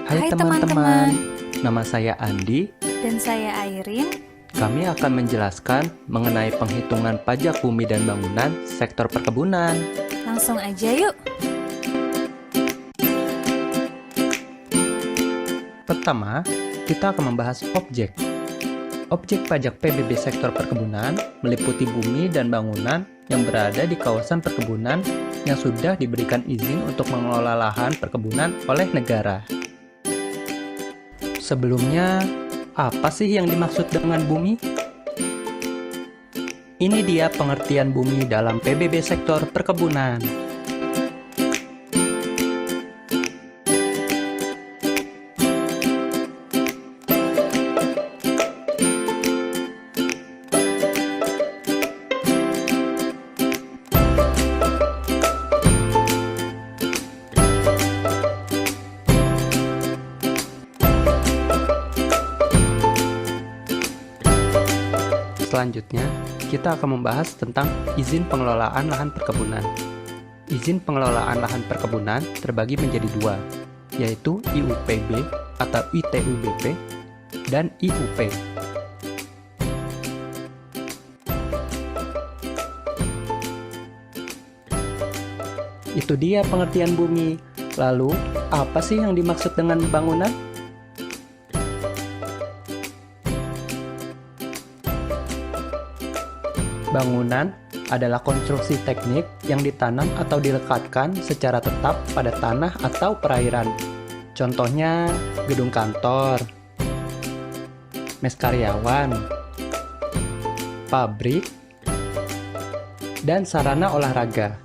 Hai teman-teman, nama saya Andi. Dan saya Airin. Kami akan menjelaskan mengenai penghitungan pajak bumi dan bangunan sektor perkebunan. Langsung aja yuk. Pertama, kita akan membahas objek. Objek pajak PBB sektor perkebunan meliputi bumi dan bangunan yang berada di kawasan perkebunan yang sudah diberikan izin untuk mengelola lahan perkebunan oleh negara. Sebelumnya, apa sih yang dimaksud dengan bumi? Ini dia pengertian bumi dalam PBB sektor perkebunan. Selanjutnya, kita akan membahas tentang izin pengelolaan lahan perkebunan. Izin pengelolaan lahan perkebunan terbagi menjadi dua, yaitu IUPB atau ITUBP dan IUP. Itu dia pengertian bumi. Lalu, apa sih yang dimaksud dengan bangunan? Bangunan adalah konstruksi teknik yang ditanam atau dilekatkan secara tetap pada tanah atau perairan. Contohnya, gedung kantor, mes karyawan, pabrik, dan sarana olahraga.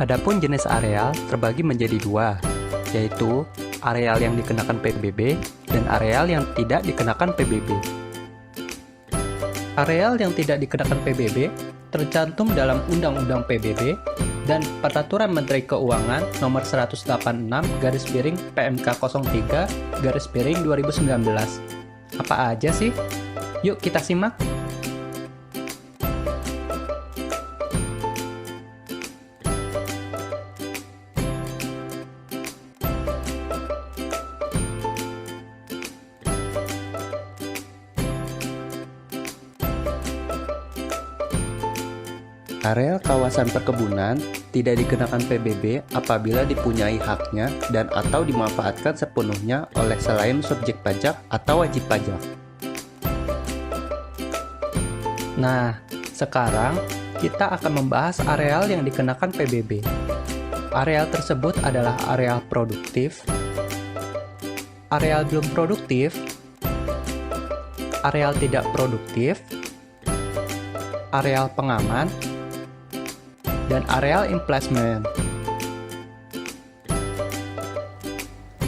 Adapun jenis areal terbagi menjadi dua, yaitu areal yang dikenakan PBB dan areal yang tidak dikenakan PBB. Areal yang tidak dikenakan PBB tercantum dalam Undang-Undang PBB dan Peraturan Menteri Keuangan Nomor 186/PMK 03/2019. Apa aja sih? Yuk kita simak. Areal kawasan perkebunan tidak dikenakan PBB apabila dipunyai haknya dan atau dimanfaatkan sepenuhnya oleh selain subjek pajak atau wajib pajak. Nah, sekarang kita akan membahas areal yang dikenakan PBB. Areal tersebut adalah areal produktif, areal belum produktif, areal tidak produktif, areal pengaman, dan areal emplacement.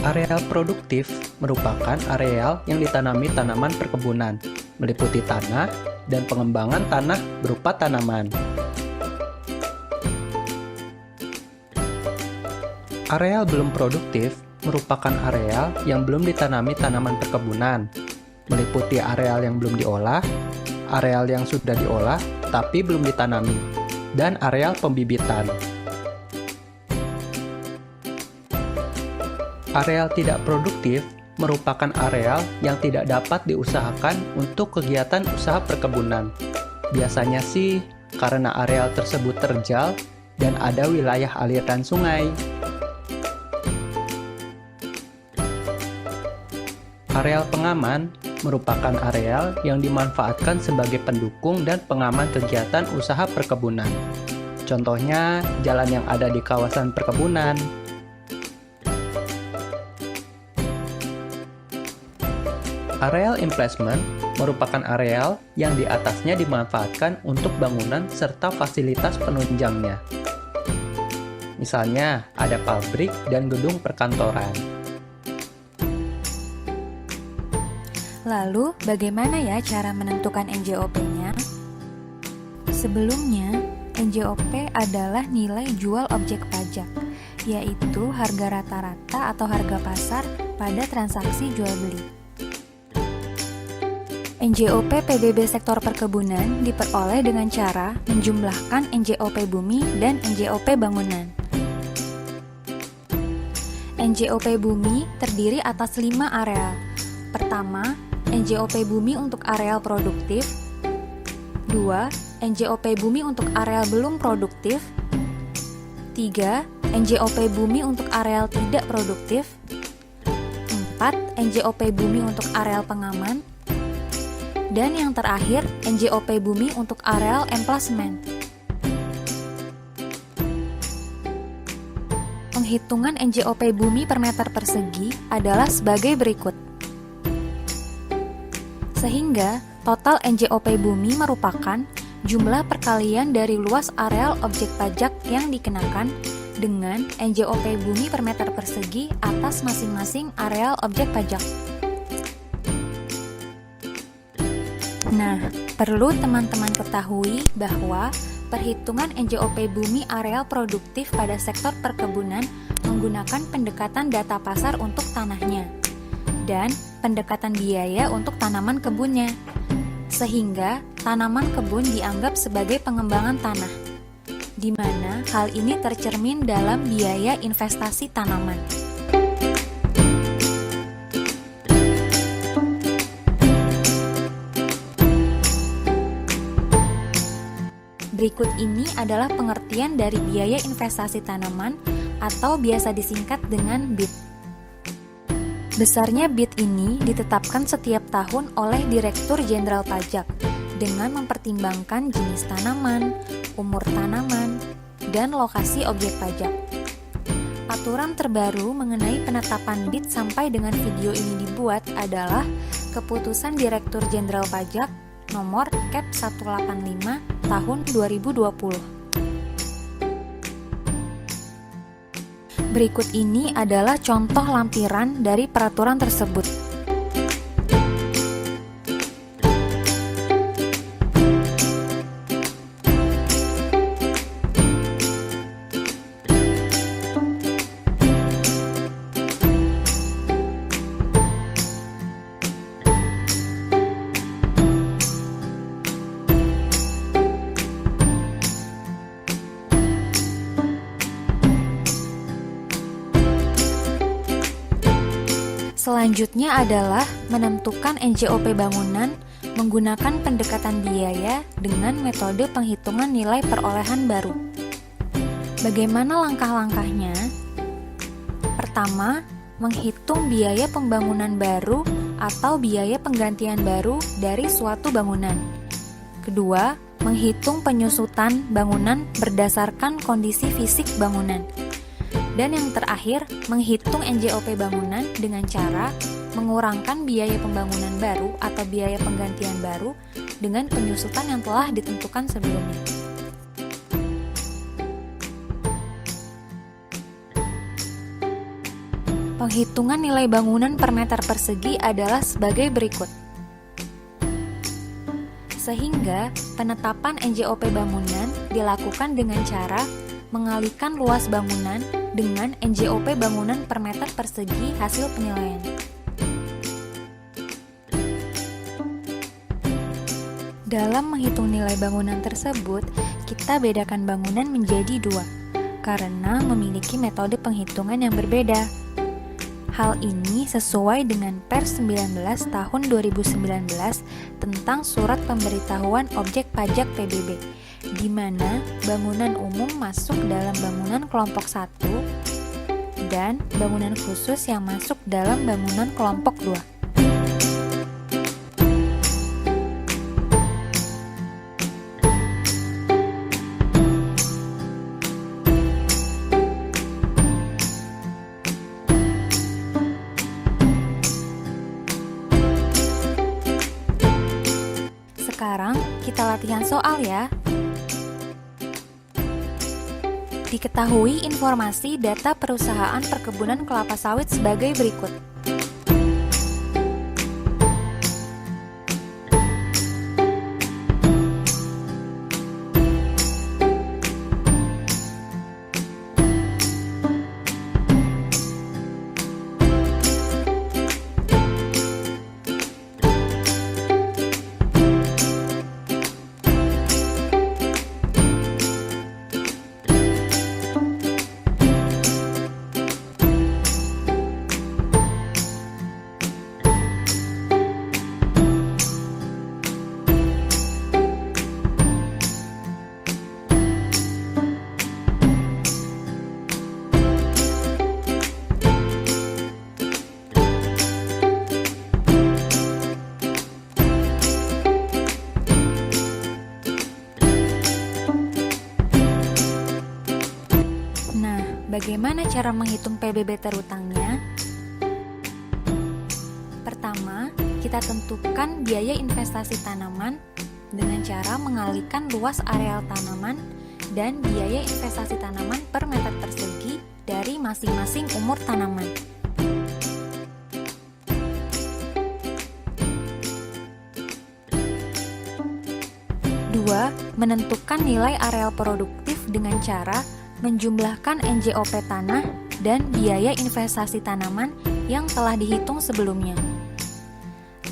Areal produktif merupakan areal yang ditanami tanaman perkebunan, meliputi tanah dan pengembangan tanah berupa tanaman. Areal belum produktif merupakan areal yang belum ditanami tanaman perkebunan, meliputi areal yang belum diolah, areal yang sudah diolah tapi belum ditanami, dan areal pembibitan. Areal tidak produktif merupakan areal yang tidak dapat diusahakan untuk kegiatan usaha perkebunan. Biasanya sih karena areal tersebut terjal dan ada wilayah aliran sungai. Areal pengaman merupakan areal yang dimanfaatkan sebagai pendukung dan pengaman kegiatan usaha perkebunan. Contohnya, jalan yang ada di kawasan perkebunan. Areal emplacement merupakan areal yang di atasnya dimanfaatkan untuk bangunan serta fasilitas penunjangnya. Misalnya, ada pabrik dan gedung perkantoran. Lalu, bagaimana ya cara menentukan NJOP-nya? Sebelumnya, NJOP adalah nilai jual objek pajak, yaitu harga rata-rata atau harga pasar pada transaksi jual beli. NJOP PBB sektor perkebunan diperoleh dengan cara menjumlahkan NJOP bumi dan NJOP bangunan. NJOP bumi terdiri atas 5 areal. Pertama, NJOP bumi untuk areal produktif. 2. NJOP bumi untuk areal belum produktif. 3. NJOP bumi untuk areal tidak produktif. 4. NJOP bumi untuk areal pengaman. Dan yang terakhir, NJOP bumi untuk areal emplasemen. Penghitungan NJOP bumi per meter persegi adalah sebagai berikut. Sehingga, total NJOP bumi merupakan jumlah perkalian dari luas areal objek pajak yang dikenakan dengan NJOP bumi per meter persegi atas masing-masing areal objek pajak. Nah, perlu teman-teman ketahui bahwa perhitungan NJOP bumi areal produktif pada sektor perkebunan menggunakan pendekatan data pasar untuk tanahnya dan pendekatan biaya untuk tanaman kebunnya, sehingga tanaman kebun dianggap sebagai pengembangan tanah, di mana hal ini tercermin dalam biaya investasi tanaman. Berikut ini adalah pengertian dari biaya investasi tanaman atau biasa disingkat dengan BIT. Besarnya BIT ini ditetapkan setiap tahun oleh Direktur Jenderal Pajak dengan mempertimbangkan jenis tanaman, umur tanaman, dan lokasi objek pajak. Aturan terbaru mengenai penetapan BIT sampai dengan video ini dibuat adalah Keputusan Direktur Jenderal Pajak nomor Kep 185 tahun 2020. Berikut ini adalah contoh lampiran dari peraturan tersebut. Selanjutnya adalah menentukan NJOP bangunan menggunakan pendekatan biaya dengan metode penghitungan nilai perolehan baru. Bagaimana langkah-langkahnya? Pertama, menghitung biaya pembangunan baru atau biaya penggantian baru dari suatu bangunan. Kedua, menghitung penyusutan bangunan berdasarkan kondisi fisik bangunan. Dan yang terakhir, menghitung NJOP bangunan dengan cara mengurangkan biaya pembangunan baru atau biaya penggantian baru dengan penyusutan yang telah ditentukan sebelumnya. Penghitungan nilai bangunan per meter persegi adalah sebagai berikut. Sehingga, penetapan NJOP bangunan dilakukan dengan cara mengalihkan luas bangunan dengan NJOP bangunan per meter persegi hasil penilaian. Dalam menghitung nilai bangunan tersebut, kita bedakan bangunan menjadi dua, karena memiliki metode penghitungan yang berbeda. Hal ini sesuai dengan Pers 19 tahun 2019 tentang Surat Pemberitahuan Objek Pajak PBB, di mana bangunan umum masuk dalam bangunan kelompok 1 dan bangunan khusus yang masuk dalam bangunan kelompok 2. Sekarang kita latihan soal ya. Diketahui informasi data perusahaan perkebunan kelapa sawit sebagai berikut. Bagaimana cara menghitung PBB terutangnya? Pertama, kita tentukan biaya investasi tanaman dengan cara mengalihkan luas areal tanaman dan biaya investasi tanaman per meter persegi dari masing-masing umur tanaman. Dua, menentukan nilai areal produktif dengan cara menjumlahkan NJOP tanah dan biaya investasi tanaman yang telah dihitung sebelumnya.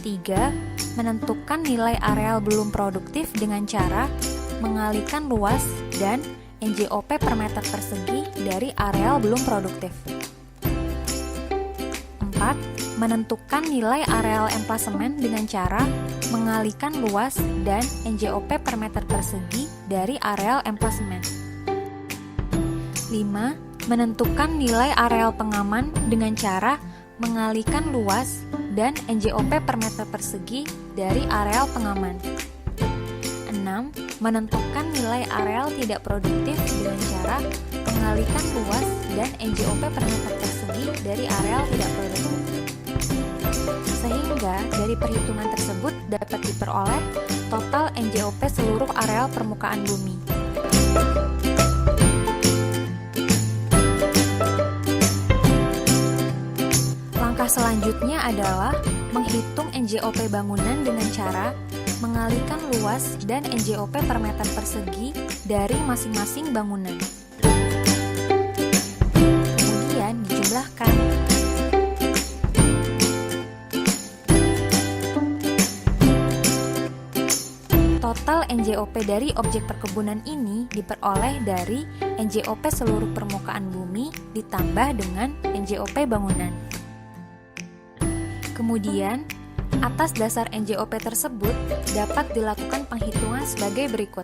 3. Menentukan nilai areal belum produktif dengan cara mengalihkan luas dan NJOP per meter persegi dari areal belum produktif. 4. Menentukan nilai areal emplasemen dengan cara mengalihkan luas dan NJOP per meter persegi dari areal emplasemen. 5. Menentukan nilai areal pengaman dengan cara mengalihkan luas dan NJOP per meter persegi dari areal pengaman. 6. Menentukan nilai areal tidak produktif dengan cara mengalihkan luas dan NJOP per meter persegi dari areal tidak produktif. Sehingga dari perhitungan tersebut dapat diperoleh total NJOP seluruh areal permukaan bumi. Langkah selanjutnya adalah menghitung NJOP bangunan dengan cara mengalihkan luas dan NJOP per meter persegi dari masing-masing bangunan. Kemudian dijumlahkan. Total NJOP dari objek perkebunan ini diperoleh dari NJOP seluruh permukaan bumi ditambah dengan NJOP bangunan. Kemudian, atas dasar NJOP tersebut dapat dilakukan penghitungan sebagai berikut.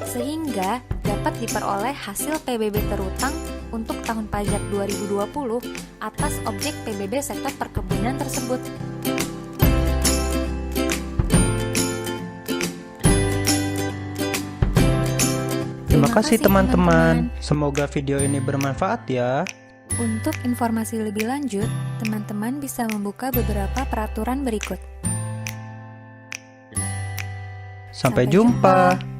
Sehingga dapat diperoleh hasil PBB terutang untuk tahun pajak 2020 atas objek PBB sektor perkebunan tersebut. Terima kasih teman-teman. Semoga video ini bermanfaat ya. Untuk informasi lebih lanjut, teman-teman bisa membuka beberapa peraturan berikut. Sampai jumpa.